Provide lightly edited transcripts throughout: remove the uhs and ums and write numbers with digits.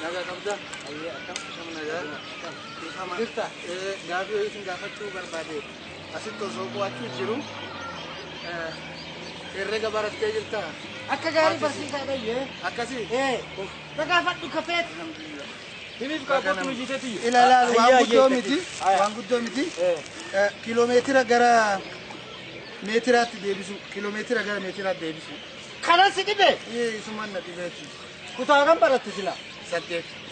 Naga kabda. Ayya akam naga. Kama irta. Gaafi isin gaafachuu barbaade. Asitti osoo qo'achuu jiru. Herrega barattee jirta. Akka gaarii barsiisaadha yee. Akkasii. Gaafadhu kafeet. Hiniif qaqqootu mijiteeti. Ilaalaal waan guddoo miti. Kiiloomeetira gara meetiraatti deebisu. Kiiloomeetira gara meetiraatti deebisu. Kanan si dhibe. Isumaan na dhibeeti. Kutaa kan baratte sila.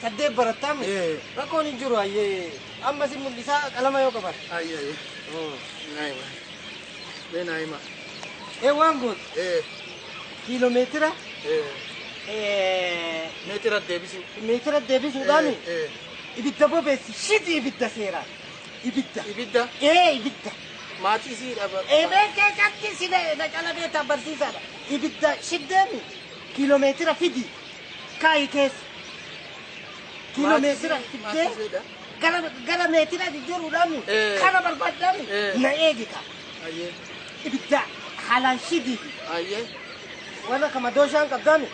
Saddeet barattamu. Rakkoon hin jiru ayyee. Amma si mul'isaa qalama yoo qaban. Ayyee. Naayima. Naayima. Waan goot. Kiiloomeetira. Meetira deebisu. Meetira deebisuudhaan ibidda bobeessi shiti ibidda seera. Ibidda. Ibidda. Ibidda. Maatii sii dhaba. Beekee qabdi sila qalabeeta barsiisaadha. Ibidda shiddeemi kiiloomeetira fidi kaayi keessa. Kiiloomeetira fiddee gara meetira jijjiiruudhaan kana barbaadaan na eegita. Ibidda haalaan shidii. Wala kama dooshaan qabdaani.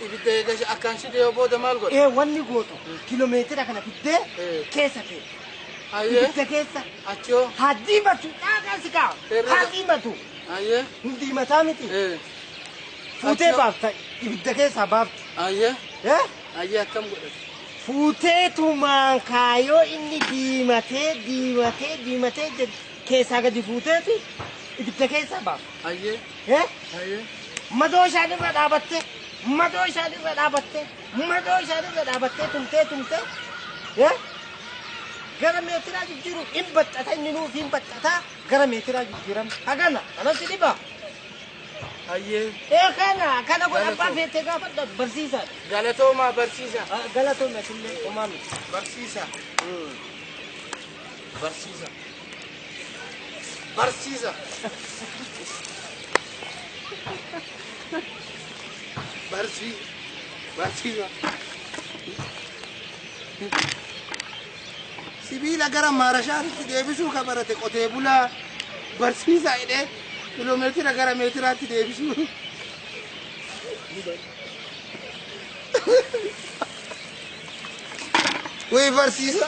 Ibidda eegashi akkaan shidee yoo booda maal godhe? Wanni gootu kiiloomeetira kana fiddee keessa ta'e. Ibidda keessa. Achoo. Haa diimatu dhaagaa si kaa'u. Haa diimatu. Hin diimataa miti. Fuutee baafta ibidda keessaa baafta. Ayyee akkam godhate? Fuuteetumaan kaayoo inni diimatee keessaa gadi fuuteeti ibidda keessaa baafta. Madoo ishaanirra dhaabattee tumtee gara meetiraa jijjiiru hin baxxata inni nuuf hin baxxataa gara meetiraa jijjiiran hagana kanatti dhiba. Kana godha abbaa feetee gaafadha barsiisaadha. Galatoomaa barsiisa. Galatooma sillee homaa miti. Barsiisa. Barsiisa. Sibiila gara maarashaatti deebisuu ka barate qotee bulaa barsiisa jedhee kiiloomeetira gara meetiraatti deebisuu. Wayii barsiisa.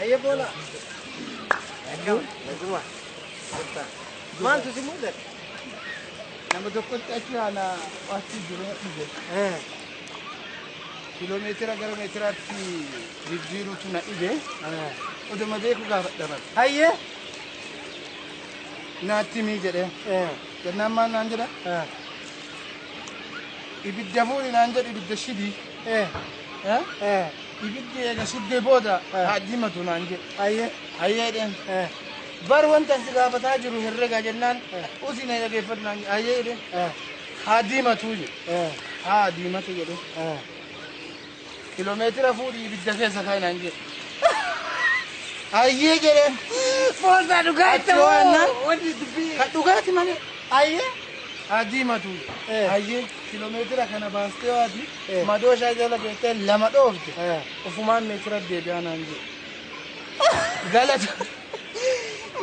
Ayyee boola. Naguma. Maaltu si mul'ate? Nama tokkotti achi haala waachii jiru dhige. Kiiloomeetira gara meetiraatti jijjiiruutu na dhibe. Oduma beeku gaafadhaman. Ayyee. Naatti mii jedhee. Jennaan maal naan jedha? Ibidda fuudhi naan jedhu ibidda shidii. Ibiddi eega shiddee booda haa diimatu naan jedhu. Ayyee dheen. Bar wanta si gaafataa jiru herrega jennaan usi na dhageeffatu naan jedhu. Ayyee dheen. Haa diimatu jedhu. Haa diimatu jedhu. Kiiloomeetira fuudhi ibidda keessa kaayi naan jedhu. Ayyee jedheen. Foosaa dhugaatti moo? Kan dhugaati malee. Ayyee. Adiimatu. Ayyee kiiloomeetira kana baastee waati madoo ishee jala geessee lama dhoofte. Ofumaan meetira deebi'aa naan jedhu.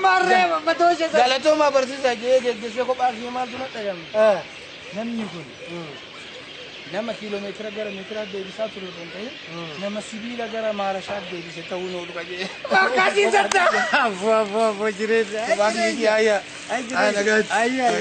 Marree madoo ishee. Galatooma barsiisaa jee geggeessee kophaa fi maaltu na dhagahame. Namni kun nama kiiloomeetira gara meetira deebisaa ture osoo hin ta'in nama sibiila gara maarashaa deebise ta'uu nuu dhuga jee. Akkasiin satta. Jireenya. Waan biyyi ayyaa. Ayyaa.